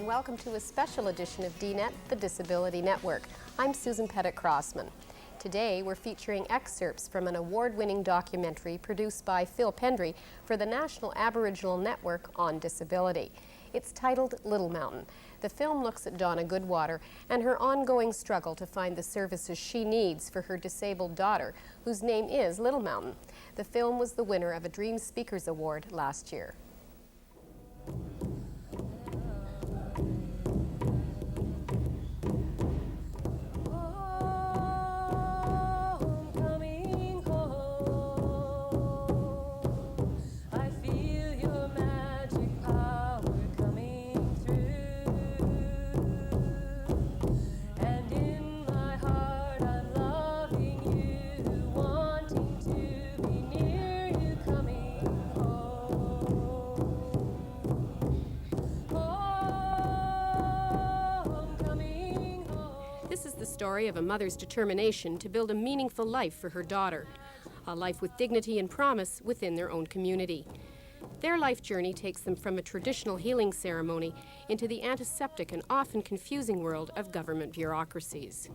welcome to a special edition of DNET, the Disability Network. I'm Susan Pettit-Crossman. Today we're featuring excerpts from an award-winning documentary produced by Phil Pendry for the National Aboriginal Network on Disability. It's titled Little Mountain. The film looks at Donna Goodwater and her ongoing struggle to find the services she needs for her disabled daughter, whose name is Little Mountain. The film was the winner of a Dream Speakers Award last year. This is the story of a mother's determination to build a meaningful life for her daughter, a life with dignity and promise within their own community. Their life journey takes them from a traditional healing ceremony into the antiseptic and often confusing world of government bureaucracies.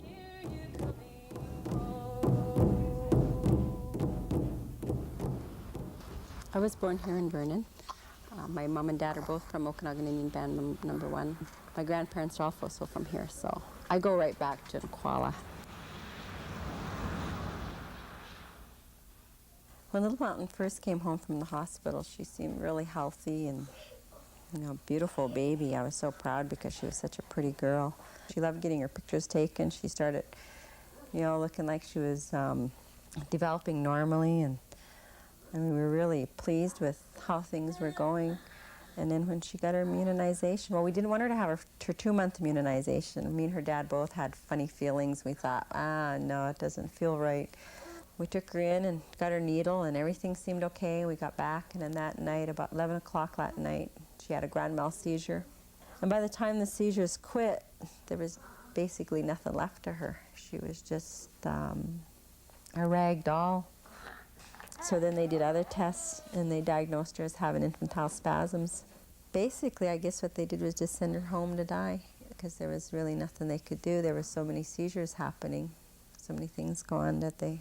I was born here in Vernon. My mom and dad are both from Okanagan Indian Band number 1. My grandparents are also from here, so I go right back to Kuala. When Little Mountain first came home from the hospital, she seemed really healthy and, beautiful baby. I was so proud because she was such a pretty girl. She loved getting her pictures taken. She started, looking like she was developing normally, and we were really pleased with how things were going. And then when she got her immunization, well, we didn't want her to have her 2-month immunization. Me and her dad both had funny feelings. We thought, no, it doesn't feel right. We took her in and got her needle, and everything seemed okay. We got back, and then that night, about 11 o'clock that night, she had a grand mal seizure. And by the time the seizures quit, there was basically nothing left to her. She was just a rag doll. So then they did other tests, and they diagnosed her as having infantile spasms. Basically, I guess what they did was just send her home to die, because there was really nothing they could do. There were so many seizures happening, so many things going that and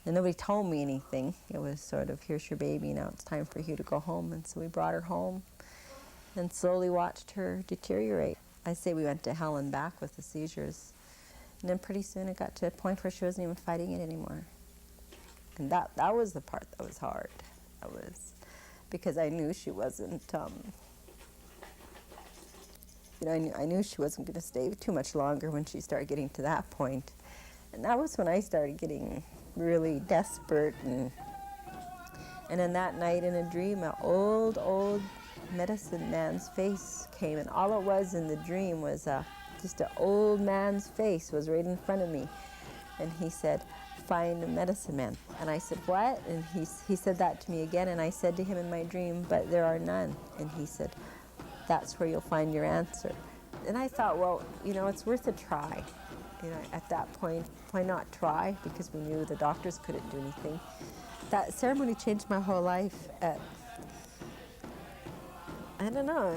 nobody told me anything. It was sort of, here's your baby, now it's time for you to go home. And so we brought her home and slowly watched her deteriorate. I say we went to hell and back with the seizures. And then pretty soon it got to a point where she wasn't even fighting it anymore. And that was the part that was hard. That was because I knew she wasn't, I knew she wasn't going to stay too much longer when she started getting to that point. And that was when I started getting really desperate. And then that night in a dream, an old medicine man's face came. And all it was in the dream was just an old man's face was right in front of me. And he said, "Find a medicine man." And I said, "What?" And he said that to me again, and I said to him in my dream, "But there are none." And he said, "That's where you'll find your answer." And I thought, well, it's worth a try. At that point, why not try? Because we knew the doctors couldn't do anything. That ceremony changed my whole life. I don't know.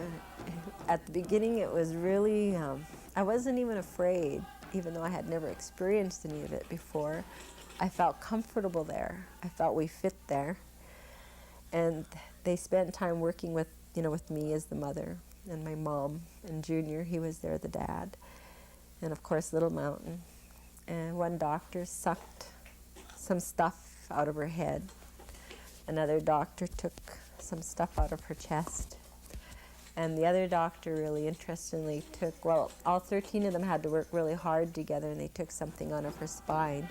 At the beginning, it was really, I wasn't even afraid, even though I had never experienced any of it before. I felt comfortable there. I felt we fit there. And they spent time working with me as the mother, and my mom, and Junior, he was there, the dad. And of course, Little Mountain. And one doctor sucked some stuff out of her head. Another doctor took some stuff out of her chest. And the other doctor really interestingly all 13 of them had to work really hard together, and they took something out of her spine.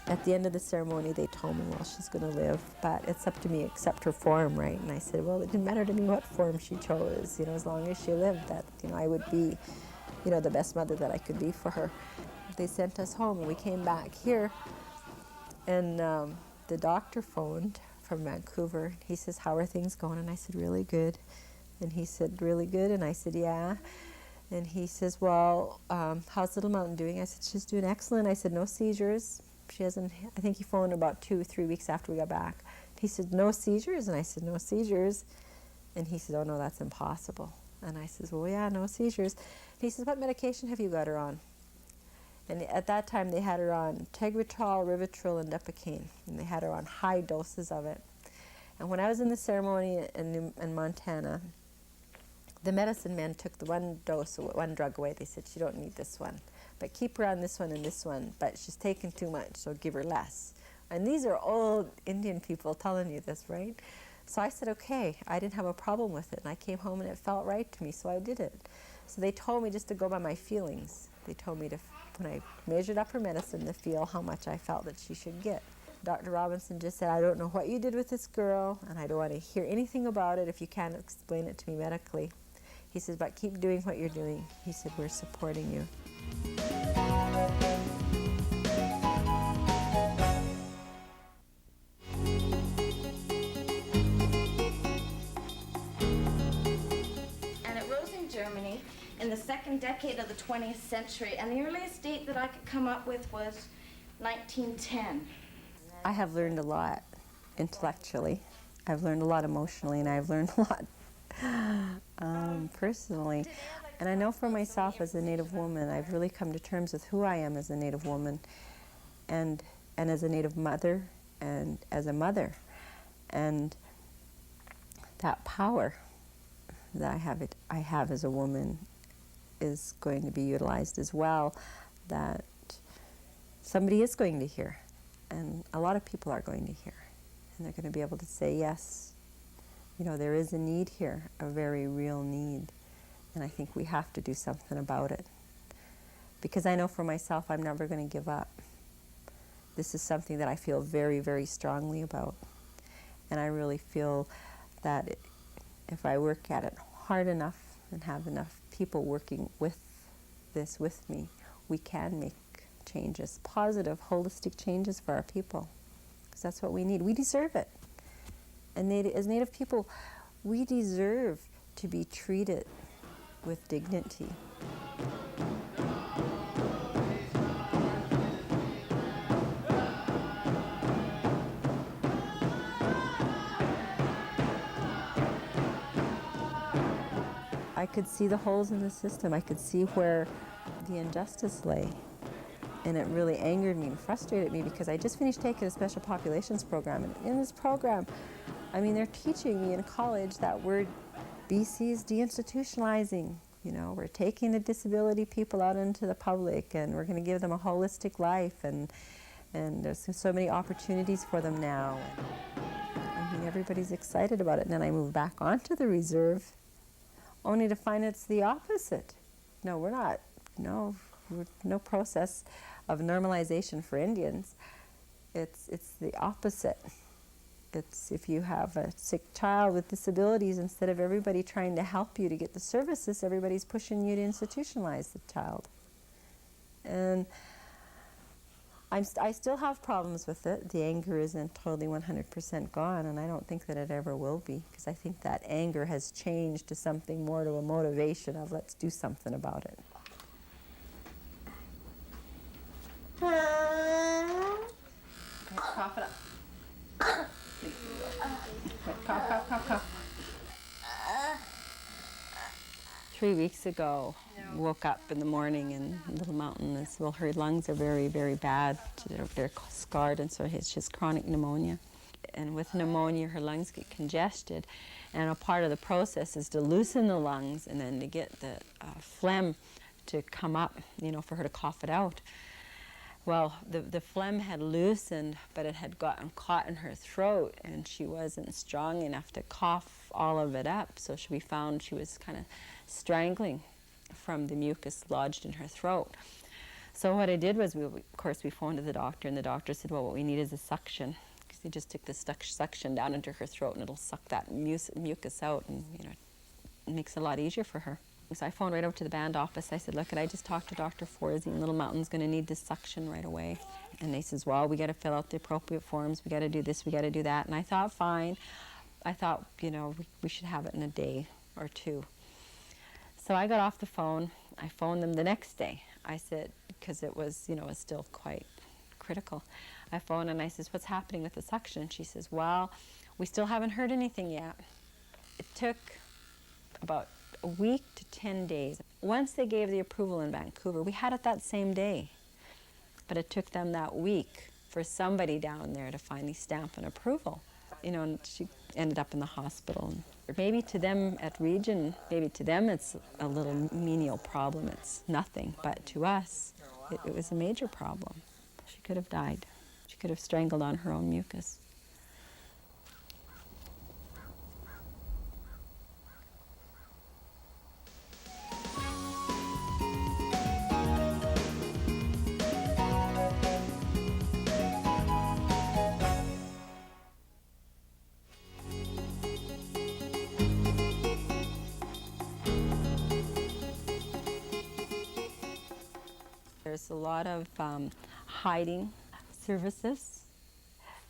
At the end of the ceremony, they told me, well, she's going to live, but it's up to me, accept her form, right? And I said, well, it didn't matter to me what form she chose, as long as she lived, that, I would be, the best mother that I could be for her. They sent us home, and we came back here, and the doctor phoned from Vancouver. He says, "How are things going?" And I said, "Really good." And he said, "Really good?" And I said, "Yeah." And he says, "Well, how's Little Mountain doing?" I said, "She's doing excellent." I said, "No seizures." She hasn't, I think he phoned about 2 or 3 weeks after we got back. He said, "No seizures?" And I said, "No seizures." And he says, oh no, that's impossible. And I says, well, yeah, no seizures. And he says, what medication have you got her on? And at that time they had her on Tegretol, Rivotril, and Depakine. And they had her on high doses of it. And when I was in the ceremony in Montana, the medicine men took the one drug away. They said, you don't need this one. But keep her on this one and this one. But she's taken too much, so give her less. And these are old Indian people telling you this, right? So I said, okay. I didn't have a problem with it. And I came home and it felt right to me, so I did it. So they told me just to go by my feelings. They told me to, when I measured up her medicine, to feel how much I felt that she should get. Dr. Robinson just said, I don't know what you did with this girl, and I don't want to hear anything about it if you can't explain it to me medically. He says, but keep doing what you're doing. He said, we're supporting you. And it rose in Germany in the second decade of the 20th century, and the earliest date that I could come up with was 1910. I have learned a lot intellectually. I've learned a lot emotionally, and I've learned a lot personally. And I know for myself as a Native woman, I've really come to terms with who I am as a Native woman, and as a Native mother, and as a mother. And that power that I have as a woman is going to be utilized as well, that somebody is going to hear. And a lot of people are going to hear. And they're going to be able to say, yes, you know, there is a need here, a very real need. And I think we have to do something about it. Because I know for myself, I'm never going to give up. This is something that I feel very, very strongly about. And I really feel that if I work at it hard enough and have enough people working with this with me, we can make changes, positive, holistic changes for our people. Because that's what we need. We deserve it. And as Native people, we deserve to be treated with dignity. I could see the holes in the system. I could see where the injustice lay. And it really angered me and frustrated me because I just finished taking a special populations program. And in this program, I mean, they're teaching me in college that BC is deinstitutionalizing. You know, we're taking the disability people out into the public, and we're going to give them a holistic life, and there's so many opportunities for them now. I mean, everybody's excited about it. And then I moved back onto the reserve, only to find it's the opposite. No, we're not. No process of normalization for Indians. It's the opposite. It's if you have a sick child with disabilities, instead of everybody trying to help you to get the services, everybody's pushing you to institutionalize the child. And I still have problems with it. The anger isn't totally 100% gone, and I don't think that it ever will be, because I think that anger has changed to something more, to a motivation of let's do something about it. Cough it up. Cough, cough, cough. 3 weeks ago, woke up in the morning in Little Mountain. Well, her lungs are very, very bad. They're scarred, and so she has chronic pneumonia. And with pneumonia, her lungs get congested. And a part of the process is to loosen the lungs and then to get the phlegm to come up, you know, for her to cough it out. Well, the phlegm had loosened, but it had gotten caught in her throat, and she wasn't strong enough to cough all of it up. So we found she was kind of strangling from the mucus lodged in her throat. So what I did was, of course, we phoned the doctor, and the doctor said, well, what we need is a suction. Because they just took the suction down into her throat, and it'll suck that mucus out, and, you know, it makes it a lot easier for her. So I phoned right over to the band office. I said, look, I just talked to Dr. Forsey, and Little Mountain's going to need this suction right away. And they says, well, we got to fill out the appropriate forms. We got to do this, we got to do that. And I thought, fine. I thought, you know, we should have it in a day or two. So I got off the phone. I phoned them the next day. I said, because it was, you know, it was still quite critical. I phoned and I says, what's happening with the suction? And she says, well, we still haven't heard anything yet. It took about a week to 10 days. Once they gave the approval in Vancouver, we had it that same day. But it took them that week for somebody down there to finally stamp an approval. You know, and she ended up in the hospital. Maybe to them at Region, maybe to them it's a little menial problem, it's nothing. But to us, it was a major problem. She could have died. She could have strangled on her own mucus. There's a lot of hiding services.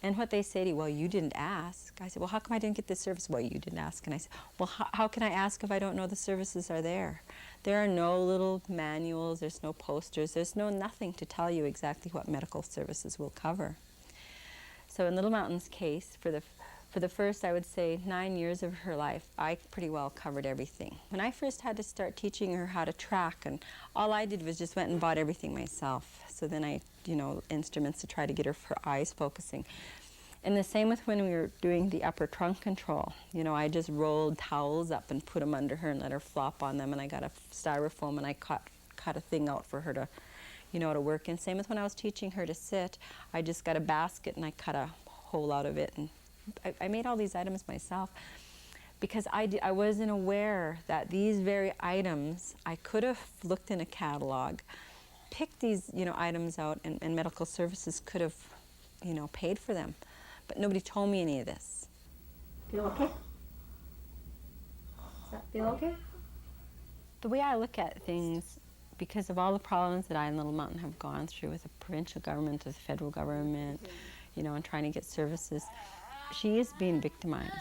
And what they say to you, well, you didn't ask. I said, well, how come I didn't get this service? Well, you didn't ask. And I said, well, how can I ask if I don't know the services are there? There are no little manuals, there's no posters, there's nothing to tell you exactly what medical services will cover. So in Little Mountain's case, for the first, I would say, 9 years of her life, I pretty well covered everything. When I first had to start teaching her how to track, and all I did was just went and bought everything myself. So then I, instruments to try to get her eyes focusing. And the same with when we were doing the upper trunk control. I just rolled towels up and put them under her and let her flop on them, and I got a styrofoam and I cut a thing out for her to, to work in. Same with when I was teaching her to sit. I just got a basket and I cut a hole out of it, and I made all these items myself because I wasn't aware that these very items, I could have looked in a catalog, picked these items out, and medical services could have paid for them. But nobody told me any of this. Feel okay? Does that feel okay? The way I look at things, because of all the problems that I and Little Mountain have gone through with the provincial government, with the federal government, and trying to get services, she is being victimized.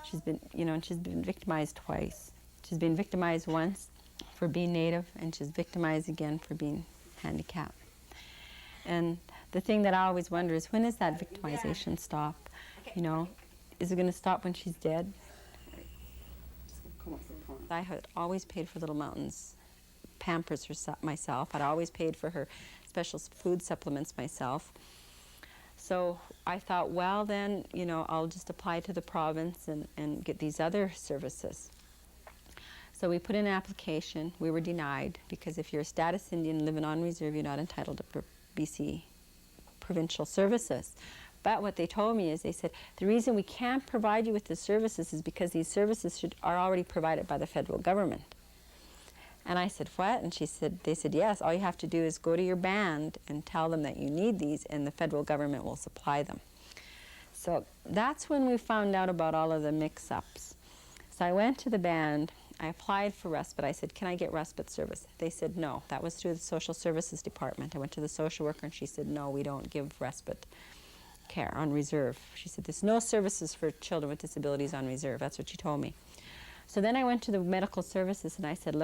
She's been, she's been victimized twice. She's been victimized once for being Native, and she's victimized again for being handicapped. And the thing that I always wonder is, when does that victimization stop? Is it going to stop when she's dead? I had always paid for Little Mountain's Pampers myself. I'd always paid for her special food supplements myself. So I thought, well then, I'll just apply to the province and get these other services. So we put in an application. We were denied because if you're a status Indian living on reserve, you're not entitled to BC provincial services. But what they told me is, they said, the reason we can't provide you with the services is because these services are already provided by the federal government. And I said, what? And they said, yes, all you have to do is go to your band and tell them that you need these, and the federal government will supply them. So that's when we found out about all of the mix-ups. So I went to the band, I applied for respite. I said, can I get respite service? They said no. That was through the social services department. I went to the social worker and she said, no, we don't give respite care on reserve. She said, there's no services for children with disabilities on reserve. That's what she told me. So then I went to the medical services and I said,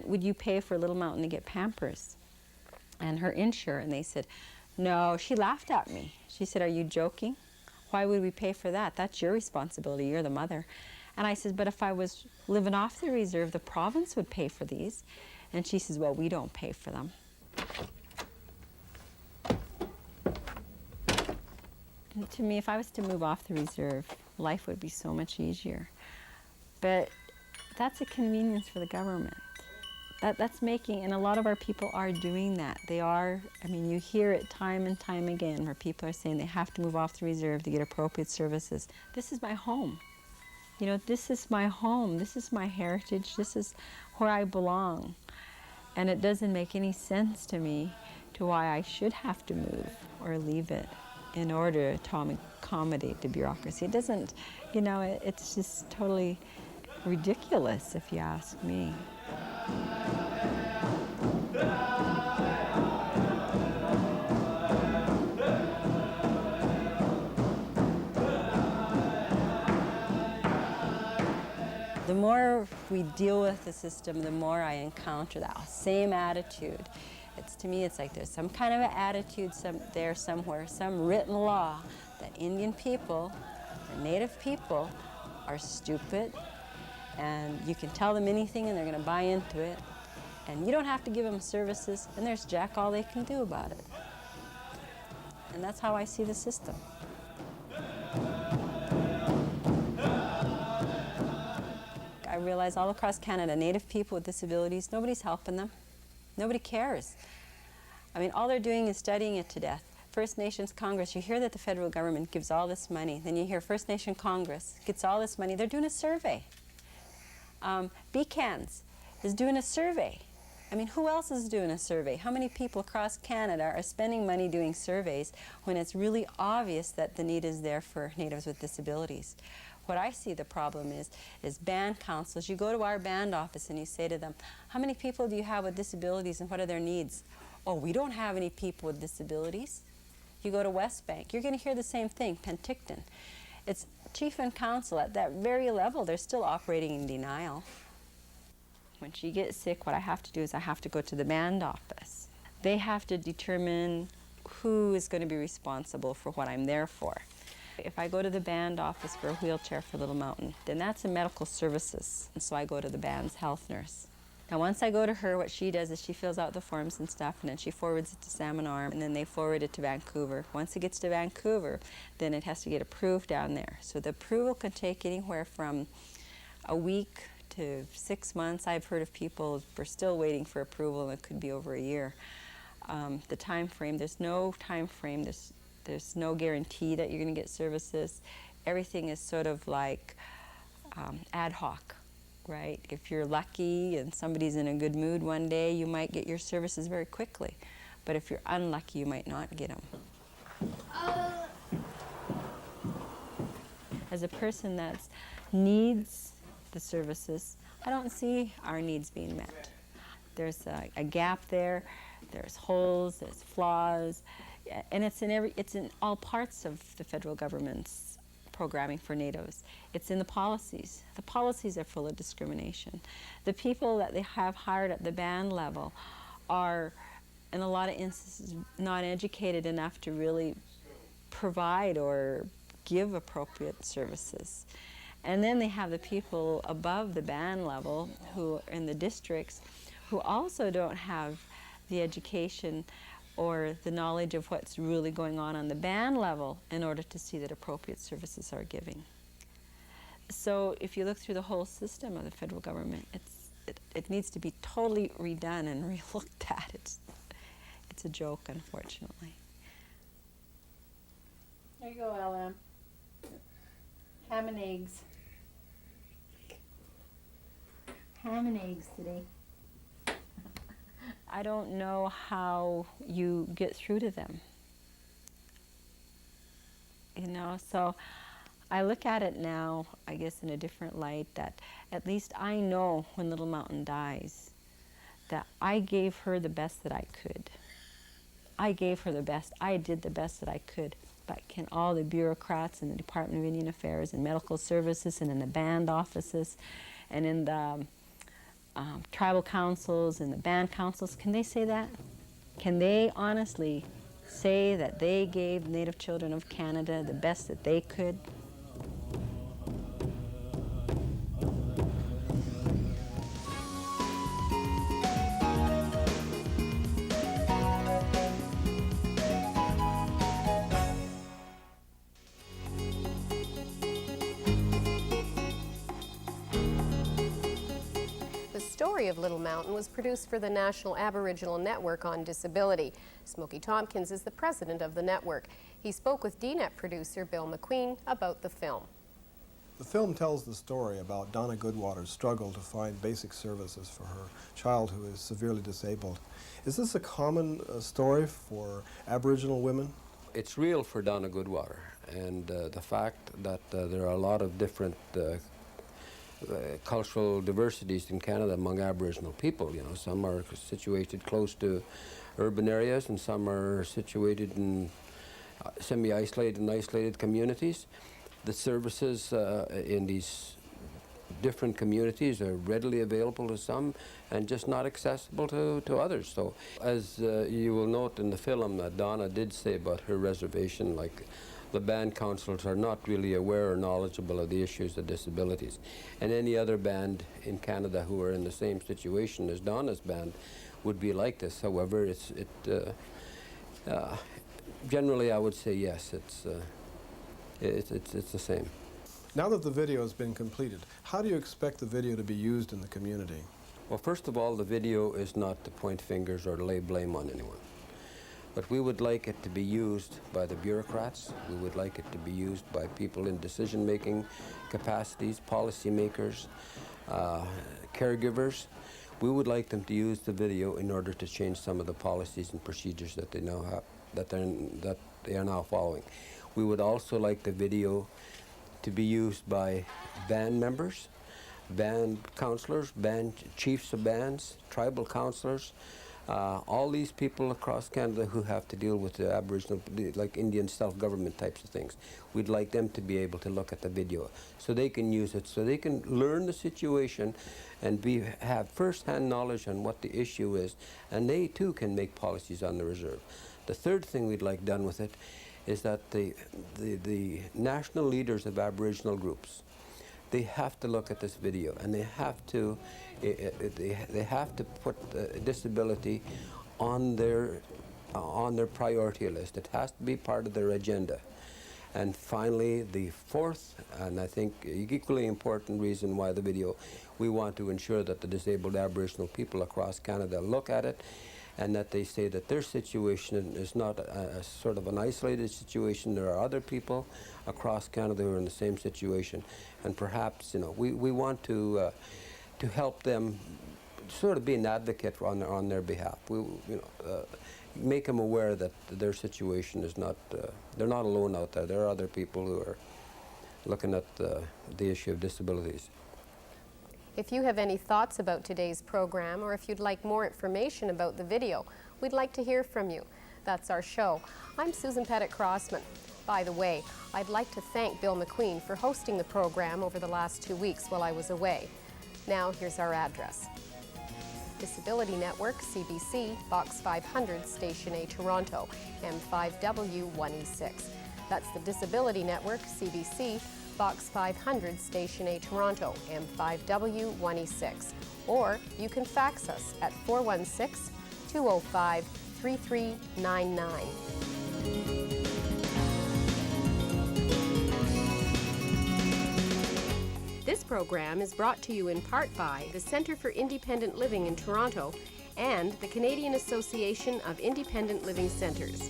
would you pay for Little Mountain to get Pampers and her insure? And they said, no. She laughed at me. She said, are you joking? Why would we pay for that? That's your responsibility. You're the mother. And I said, but if I was living off the reserve, the province would pay for these. And she says, well, we don't pay for them. And to me, if I was to move off the reserve, life would be so much easier. But that's a convenience for the government. That's making, and a lot of our people are doing that. They are, you hear it time and time again where people are saying they have to move off the reserve to get appropriate services. This is my home. This is my home. This is my heritage. This is where I belong. And it doesn't make any sense to me to why I should have to move or leave it in order to accommodate the bureaucracy. It doesn't, it's just totally ridiculous if you ask me. The more we deal with the system, the more I encounter that same attitude. To me, it's like there's some kind of an attitude there somewhere, some written law that Indian people, or Native people, are stupid, and you can tell them anything and they're going to buy into it, and you don't have to give them services, and there's jack all they can do about it. And that's how I see the system. I realize all across Canada, Native people with disabilities, nobody's helping them. Nobody cares. I mean, all they're doing is studying it to death. First Nations Congress, you hear that the federal government gives all this money. Then you hear First Nation Congress gets all this money. They're doing a survey. BCANS is doing a survey. I mean, who else is doing a survey? How many people across Canada are spending money doing surveys when it's really obvious that the need is there for Natives with disabilities? What I see the problem is band councils. You go to our band office and you say to them, how many people do you have with disabilities and what are their needs? Oh, we don't have any people with disabilities. You go to West Bank, you're going to hear the same thing, Penticton. It's chief and council at that very level, they're still operating in denial. When she gets sick, what I have to do is I have to go to the band office. They have to determine who is going to be responsible for what I'm there for. If I go to the band office for a wheelchair for Little Mountain, then that's in medical services, and so I go to the band's health nurse. Now once I go to her, what she does is she fills out the forms and stuff, and then she forwards it to Salmon Arm, and then they forward it to Vancouver. Once it gets to Vancouver, then it has to get approved down there. So the approval can take anywhere from a week to 6 months. I've heard of people who are still waiting for approval, and it could be over a year. The time frame, there's no time frame. There's no guarantee that you're going to get services. Everything is sort of like ad hoc, right? If you're lucky and somebody's in a good mood one day, you might get your services very quickly. But if you're unlucky, you might not get them. As a person that needs the services, I don't see our needs being met. There's a gap there. There's holes. There's flaws. And it's in all parts of the federal government's programming for Natives. It's in the policies. The policies are full of discrimination. The people that they have hired at the band level are, in a lot of instances, not educated enough to really provide or give appropriate services. And then they have the people above the band level who are in the districts who also don't have the education or the knowledge of what's really going on the band level in order to see that appropriate services are giving. So if you look through the whole system of the federal government, it needs to be totally redone and re-looked at. It's a joke, unfortunately. There you go, LM. Ham and eggs. Ham and eggs today. I don't know how you get through to them. You know, so I look at it now, I guess, in a different light, that at least I know when Little Mountain dies that I gave her the best that I could. I gave her the best. I did the best that I could. But can all the bureaucrats in the Department of Indian Affairs and Medical Services and in the band offices and in the tribal councils and the band councils, can they say that? Can they honestly say that they gave Native children of Canada the best that they could? The story of Little Mountain was produced for the National Aboriginal Network on Disability. Smokey Tompkins is the president of the network. He spoke with DNET producer Bill McQueen about the film. The film tells the story about Donna Goodwater's struggle to find basic services for her child who is severely disabled. Is this a common story for Aboriginal women? It's real for Donna Goodwater, and the fact that there are a lot of different cultural diversities in Canada among Aboriginal people. You know, some are situated close to urban areas, and some are situated in semi-isolated and isolated communities. The services in these different communities are readily available to some and just not accessible to others. So, as you will note in the film, Donna did say about her reservation, like the band councils are not really aware or knowledgeable of the issues of disabilities. And any other band in Canada who are in the same situation as Donna's band would be like this. However, generally I would say yes, it's the same. Now that the video has been completed, how do you expect the video to be used in the community? Well, first of all, the video is not to point fingers or to lay blame on anyone. But we would like it to be used by the bureaucrats. We would like it to be used by people in decision-making capacities, policymakers, caregivers. We would like them to use the video in order to change some of the policies and procedures that they now have, that they are now following. We would also like the video to be used by band members, band counselors, band chiefs of bands, tribal counselors, all these people across Canada who have to deal with the Aboriginal, like Indian self-government types of things. We'd like them to be able to look at the video so they can use it, so they can learn the situation and have first-hand knowledge on what the issue is, and they too can make policies on the reserve. The third thing we'd like done with it is that the national leaders of Aboriginal groups, they have to look at this video, and they have to put disability on their priority list. It has to be part of their agenda. And finally, the fourth, and I think equally important reason why the video, we want to ensure that the disabled Aboriginal people across Canada look at it, and that they say that their situation is not a sort of an isolated situation. There are other people across Canada who are in the same situation, and perhaps, you know, we want to help them sort of be an advocate on their behalf. Make them aware that their situation is not, they're not alone out there. There are other people who are looking at the issue of disabilities. If you have any thoughts about today's program, or if you'd like more information about the video, we'd like to hear from you. That's our show. I'm Susan Pettit-Crossman. By the way, I'd like to thank Bill McQueen for hosting the program over the last 2 weeks while I was away. Now, here's our address. Disability Network, CBC, Box 500, Station A, Toronto, M5W1E6. That's the Disability Network, CBC, Box 500, Station A, Toronto, M5W1E6. Or you can fax us at 416-205-3399. This program is brought to you in part by the Centre for Independent Living in Toronto and the Canadian Association of Independent Living Centres.